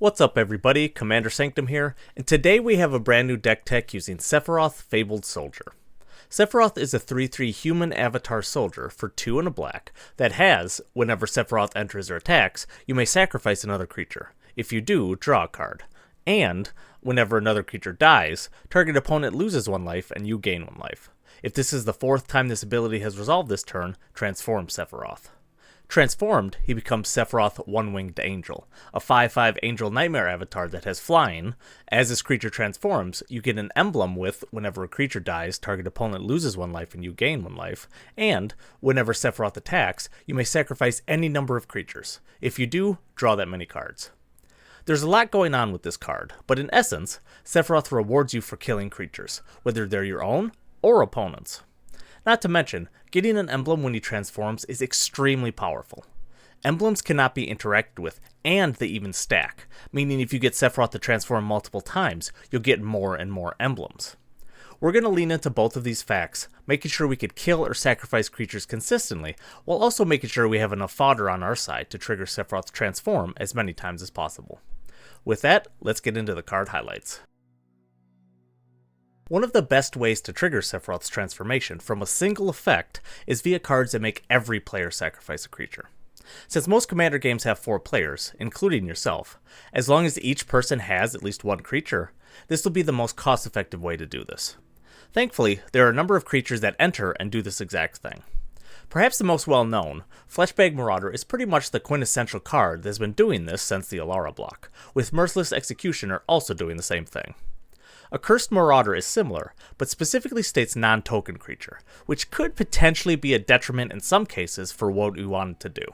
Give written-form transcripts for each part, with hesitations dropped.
What's up everybody, Commander Sanctum here, and today we have a brand new deck tech using Sephiroth, Fabled SOLDIer. Sephiroth is a 3/3 human avatar soldier for 2 and a black that has, whenever Sephiroth enters or attacks, you may sacrifice another creature. If you do, draw a card. And, whenever another creature dies, target opponent loses 1 life and you gain 1 life. If this is the 4th time this ability has resolved this turn, transform Sephiroth. Transformed, he becomes Sephiroth One-Winged Angel, a 5/5 Angel Nightmare avatar that has flying. As this creature transforms, you get an emblem with, whenever a creature dies, target opponent loses 1 life and you gain 1 life, and, whenever Sephiroth attacks, you may sacrifice any number of creatures. If you do, draw that many cards. There's a lot going on with this card, but in essence, Sephiroth rewards you for killing creatures, whether they're your own or opponents. Not to mention, getting an emblem when he transforms is extremely powerful. Emblems cannot be interacted with, and they even stack, meaning if you get Sephiroth to transform multiple times, you'll get more and more emblems. We're going to lean into both of these facts, making sure we could kill or sacrifice creatures consistently, while also making sure we have enough fodder on our side to trigger Sephiroth's transform as many times as possible. With that, let's get into the card highlights. One of the best ways to trigger Sephiroth's transformation from a single effect is via cards that make every player sacrifice a creature. Since most Commander games have 4 players, including yourself, as long as each person has at least 1 creature, this will be the most cost-effective way to do this. Thankfully, there are a number of creatures that enter and do this exact thing. Perhaps the most well-known, Fleshbag Marauder is pretty much the quintessential card that has been doing this since the Alara block, with Merciless Executioner also doing the same thing. Accursed Marauder is similar, but specifically states non-token creature, which could potentially be a detriment in some cases for what we wanted to do.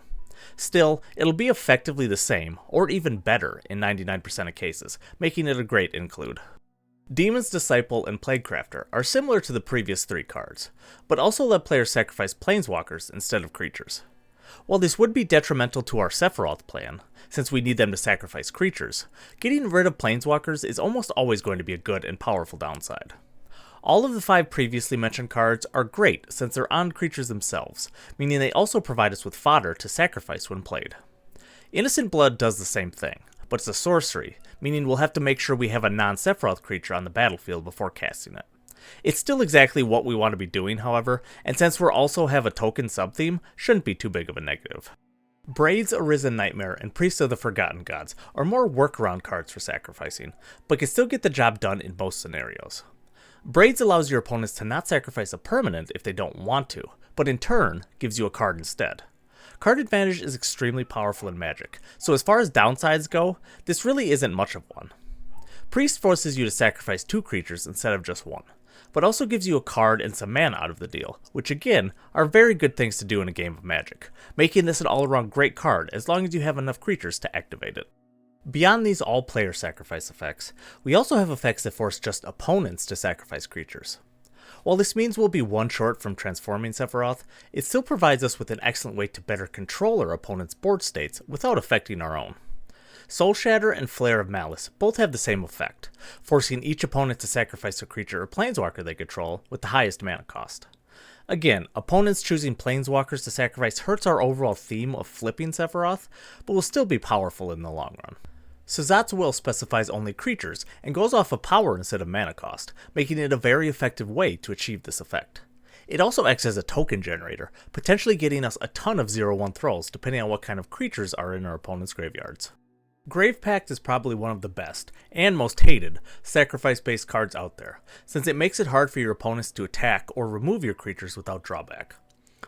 Still, it'll be effectively the same, or even better in 99% of cases, making it a great include. Demon's Disciple and Plaguecrafter are similar to the previous 3 cards, but also let players sacrifice planeswalkers instead of creatures. While this would be detrimental to our Sephiroth plan, since we need them to sacrifice creatures, getting rid of planeswalkers is almost always going to be a good and powerful downside. All of the 5 previously mentioned cards are great since they're on creatures themselves, meaning they also provide us with fodder to sacrifice when played. Innocent Blood does the same thing, but it's a sorcery, meaning we'll have to make sure we have a non-Sephiroth creature on the battlefield before casting it. It's still exactly what we want to be doing, however, and since we also have a token sub-theme, shouldn't be too big of a negative. Braid's Arisen Nightmare and Priest of the Forgotten Gods are more workaround cards for sacrificing, but can still get the job done in most scenarios. Braids allows your opponents to not sacrifice a permanent if they don't want to, but in turn, gives you a card instead. Card advantage is extremely powerful in Magic, so as far as downsides go, this really isn't much of one. Priest forces you to sacrifice 2 creatures instead of just 1, but also gives you a card and some mana out of the deal, which again, are very good things to do in a game of Magic, making this an all-around great card as long as you have enough creatures to activate it. Beyond these all-player sacrifice effects, we also have effects that force just opponents to sacrifice creatures. While this means we'll be 1 short from transforming Sephiroth, it still provides us with an excellent way to better control our opponent's board states without affecting our own. Soul Shatter and Flare of Malice both have the same effect, forcing each opponent to sacrifice a creature or planeswalker they control with the highest mana cost. Again, opponents choosing planeswalkers to sacrifice hurts our overall theme of flipping Sephiroth, but will still be powerful in the long run. Sazat's Will specifies only creatures and goes off of power instead of mana cost, making it a very effective way to achieve this effect. It also acts as a token generator, potentially getting us a ton of 0/1 throws depending on what kind of creatures are in our opponent's graveyards. Grave Pact is probably one of the best, and most hated, sacrifice-based cards out there, since it makes it hard for your opponents to attack or remove your creatures without drawback.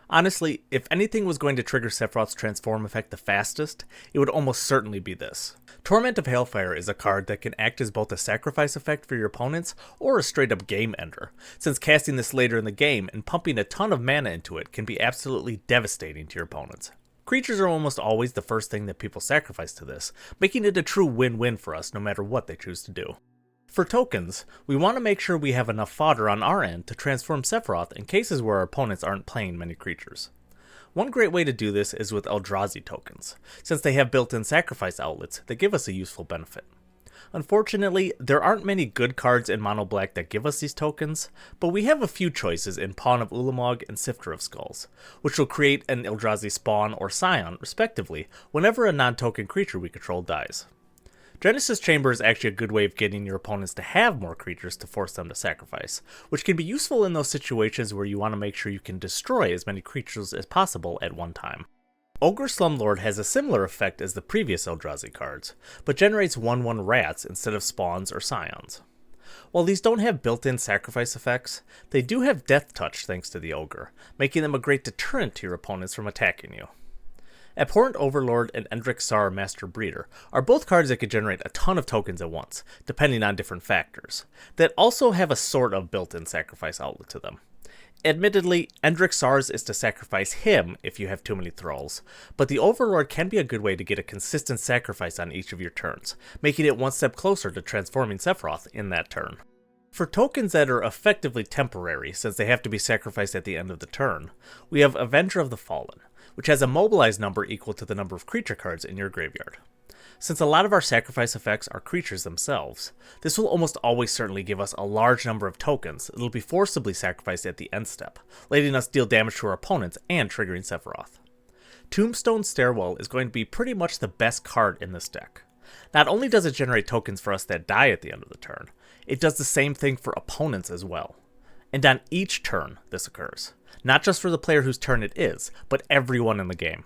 Honestly, if anything was going to trigger Sephiroth's transform effect the fastest, it would almost certainly be this. Torment of Hailfire is a card that can act as both a sacrifice effect for your opponents or a straight-up game ender, since casting this later in the game and pumping a ton of mana into it can be absolutely devastating to your opponents. Creatures are almost always the first thing that people sacrifice to this, making it a true win-win for us no matter what they choose to do. For tokens, we want to make sure we have enough fodder on our end to transform Sephiroth in cases where our opponents aren't playing many creatures. One great way to do this is with Eldrazi tokens, since they have built-in sacrifice outlets that give us a useful benefit. Unfortunately, there aren't many good cards in Mono Black that give us these tokens, but we have a few choices in Pawn of Ulamog and Sifter of Skulls, which will create an Eldrazi spawn or scion, respectively, whenever a non-token creature we control dies. Genesis Chamber is actually a good way of getting your opponents to have more creatures to force them to sacrifice, which can be useful in those situations where you want to make sure you can destroy as many creatures as possible at one time. Ogre Slumlord has a similar effect as the previous Eldrazi cards, but generates 1/1 rats instead of spawns or scions. While these don't have built-in sacrifice effects, they do have Death Touch thanks to the Ogre, making them a great deterrent to your opponents from attacking you. Abhorrent Overlord and Endrick Sar Master Breeder are both cards that could generate a ton of tokens at once, depending on different factors, that also have a sort of built-in sacrifice outlet to them. Admittedly, Endrick Sar's is to sacrifice him if you have too many thralls, but the Overlord can be a good way to get a consistent sacrifice on each of your turns, making it one step closer to transforming Sephiroth in that turn. For tokens that are effectively temporary, since they have to be sacrificed at the end of the turn, we have Avenger of the Fallen, which has a mobilized number equal to the number of creature cards in your graveyard. Since a lot of our sacrifice effects are creatures themselves, this will almost always certainly give us a large number of tokens that will be forcibly sacrificed at the end step, letting us deal damage to our opponents and triggering Sephiroth. Tombstone Stairwell is going to be pretty much the best card in this deck. Not only does it generate tokens for us that die at the end of the turn, it does the same thing for opponents as well. And on each turn this occurs, not just for the player whose turn it is, but everyone in the game.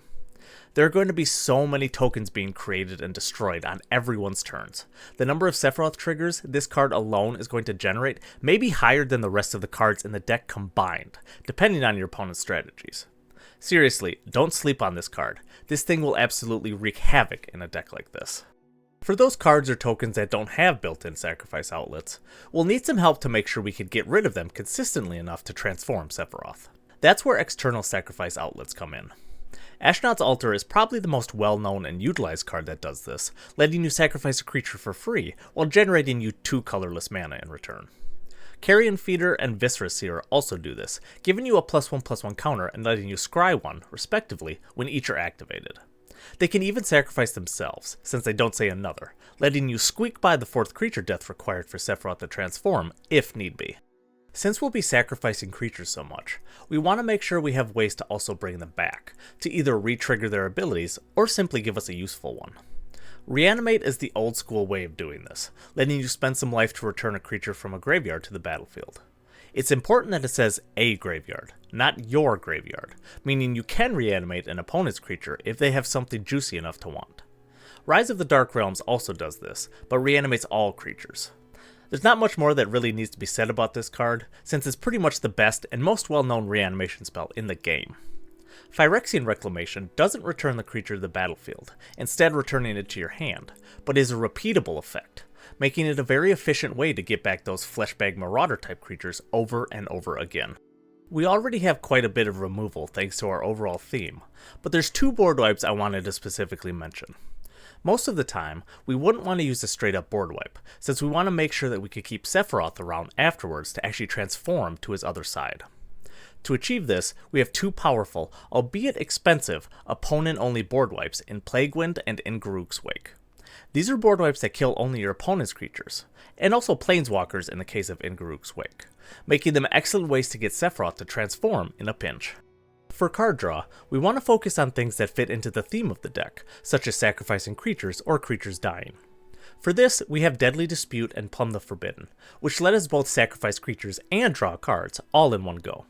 There are going to be so many tokens being created and destroyed on everyone's turns. The number of Sephiroth triggers this card alone is going to generate may be higher than the rest of the cards in the deck combined, depending on your opponent's strategies. Seriously, don't sleep on this card. This thing will absolutely wreak havoc in a deck like this. For those cards or tokens that don't have built-in sacrifice outlets, we'll need some help to make sure we can get rid of them consistently enough to transform Sephiroth. That's where external sacrifice outlets come in. Ashnod's Altar is probably the most well-known and utilized card that does this, letting you sacrifice a creature for free while generating you 2 colorless mana in return. Carrion Feeder and Viscera Seer also do this, giving you a +1/+1 counter and letting you scry 1, respectively, when each are activated. They can even sacrifice themselves, since they don't say another, letting you squeak by the 4th creature death required for Sephiroth to transform, if need be. Since we'll be sacrificing creatures so much, we want to make sure we have ways to also bring them back, to either re-trigger their abilities, or simply give us a useful one. Reanimate is the old school way of doing this, letting you spend some life to return a creature from a graveyard to the battlefield. It's important that it says a graveyard, not your graveyard, meaning you can reanimate an opponent's creature if they have something juicy enough to want. Rise of the Dark Realms also does this, but reanimates all creatures. There's not much more that really needs to be said about this card, since it's pretty much the best and most well-known reanimation spell in the game. Phyrexian Reclamation doesn't return the creature to the battlefield, instead returning it to your hand, but is a repeatable effect, making it a very efficient way to get back those Fleshbag Marauder type creatures over and over again. We already have quite a bit of removal thanks to our overall theme, but there's 2 board wipes I wanted to specifically mention. Most of the time, we wouldn't want to use a straight up board wipe, since we want to make sure that we could keep Sephiroth around afterwards to actually transform to his other side. To achieve this, we have 2 powerful, albeit expensive, opponent-only board wipes in Plaguewind and in Garruk's Wake. These are board wipes that kill only your opponent's creatures, and also planeswalkers in the case of In Garruk's Wake, making them excellent ways to get Sephiroth to transform in a pinch. For card draw, we want to focus on things that fit into the theme of the deck, such as sacrificing creatures or creatures dying. For this, we have Deadly Dispute and Plumb the Forbidden, which let us both sacrifice creatures and draw cards all in one go.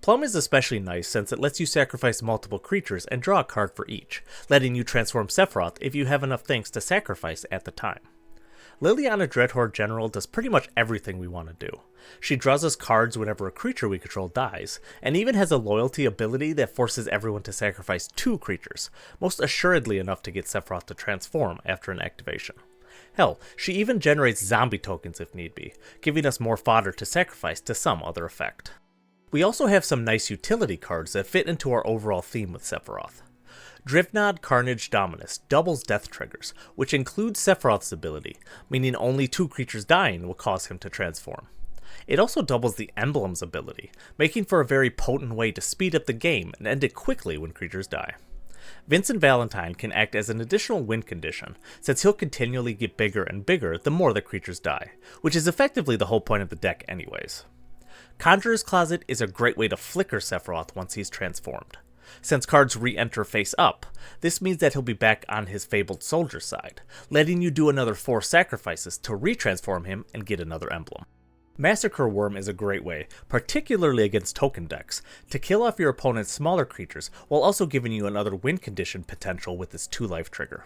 Plumb is especially nice since it lets you sacrifice multiple creatures and draw a card for each, letting you transform Sephiroth if you have enough things to sacrifice at the time. Liliana Dreadhorde General does pretty much everything we want to do. She draws us cards whenever a creature we control dies, and even has a loyalty ability that forces everyone to sacrifice 2 creatures, most assuredly enough to get Sephiroth to transform after an activation. Hell, she even generates zombie tokens if need be, giving us more fodder to sacrifice to some other effect. We also have some nice utility cards that fit into our overall theme with Sephiroth. Drivnod Carnage Dominus doubles death triggers, which includes Sephiroth's ability, meaning only 2 creatures dying will cause him to transform. It also doubles the Emblem's ability, making for a very potent way to speed up the game and end it quickly when creatures die. Vincent Valentine can act as an additional win condition, since he'll continually get bigger and bigger the more the creatures die, which is effectively the whole point of the deck anyways. Conjurer's Closet is a great way to flicker Sephiroth once he's transformed. Since cards re-enter face up, this means that he'll be back on his Fabled Soldier side, letting you do another 4 sacrifices to retransform him and get another emblem. Massacre Worm is a great way, particularly against token decks, to kill off your opponent's smaller creatures while also giving you another win condition potential with this 2-life trigger.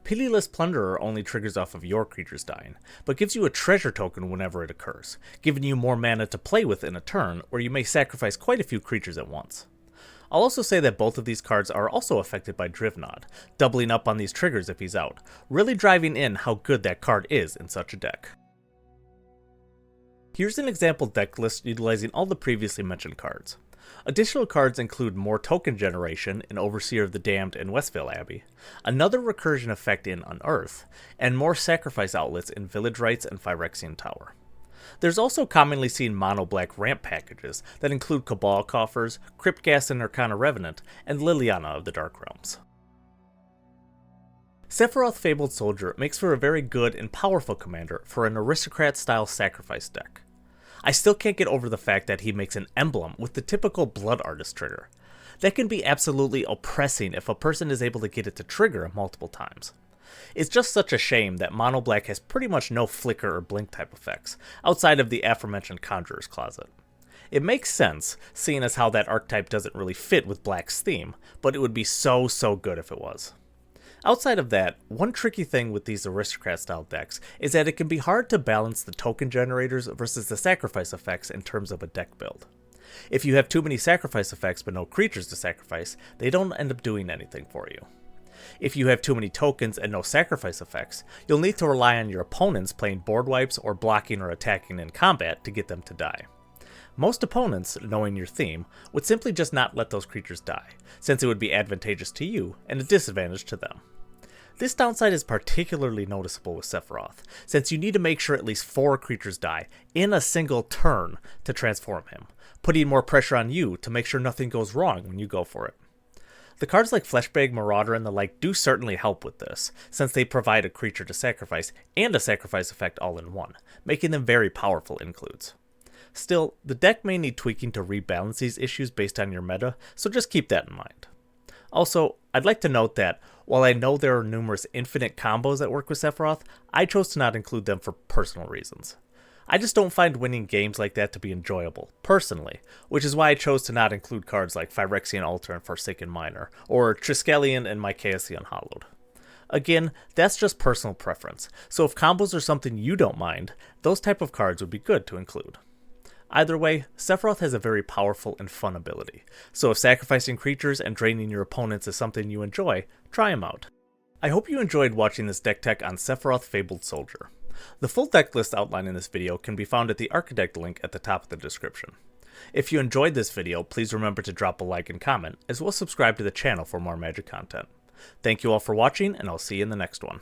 Pitiless Plunderer only triggers off of your creatures dying, but gives you a treasure token whenever it occurs, giving you more mana to play with in a turn where you may sacrifice quite a few creatures at once. I'll also say that both of these cards are also affected by Drivnod, doubling up on these triggers if he's out, really driving in how good that card is in such a deck. Here's an example deck list utilizing all the previously mentioned cards. Additional cards include more token generation in Overseer of the Damned and Westvale Abbey, another recursion effect in Unearth, and more sacrifice outlets in Village Rites and Phyrexian Tower. There's also commonly seen mono-black ramp packages that include Cabal Coffers, Cryptghast and Arcana Revenant, and Liliana of the Dark Realms. Sephiroth Fabled Soldier makes for a very good and powerful commander for an aristocrat-style sacrifice deck. I still can't get over the fact that he makes an emblem with the typical Blood Artist trigger. That can be absolutely oppressing if a person is able to get it to trigger multiple times. It's just such a shame that Mono Black has pretty much no flicker or blink type effects, outside of the aforementioned Conjurer's Closet. It makes sense, seeing as how that archetype doesn't really fit with Black's theme, but it would be so good if it was. Outside of that, one tricky thing with these aristocrat-style decks is that it can be hard to balance the token generators versus the sacrifice effects in terms of a deck build. If you have too many sacrifice effects but no creatures to sacrifice, they don't end up doing anything for you. If you have too many tokens and no sacrifice effects, you'll need to rely on your opponents playing board wipes or blocking or attacking in combat to get them to die. Most opponents, knowing your theme, would simply just not let those creatures die, since it would be advantageous to you and a disadvantage to them. This downside is particularly noticeable with Sephiroth, since you need to make sure at least 4 creatures die in a single turn to transform him, putting more pressure on you to make sure nothing goes wrong when you go for it. The cards like Fleshbag Marauder and the like do certainly help with this, since they provide a creature to sacrifice and a sacrifice effect all in one, making them very powerful includes. Still, the deck may need tweaking to rebalance these issues based on your meta, so just keep that in mind. Also, I'd like to note that, while I know there are numerous infinite combos that work with Sephiroth, I chose to not include them for personal reasons. I just don't find winning games like that to be enjoyable, personally, which is why I chose to not include cards like Phyrexian Altar and Forsaken Miner, or Triskelion and Mycaeus the Unhallowed. Again, that's just personal preference, so if combos are something you don't mind, those type of cards would be good to include. Either way, Sephiroth has a very powerful and fun ability, so if sacrificing creatures and draining your opponents is something you enjoy, try him out. I hope you enjoyed watching this deck tech on Sephiroth Fabled Soldier. The full deck list outlined in this video can be found at the Architect link at the top of the description. If you enjoyed this video, please remember to drop a like and comment, as well as subscribe to the channel for more Magic content. Thank you all for watching, and I'll see you in the next one.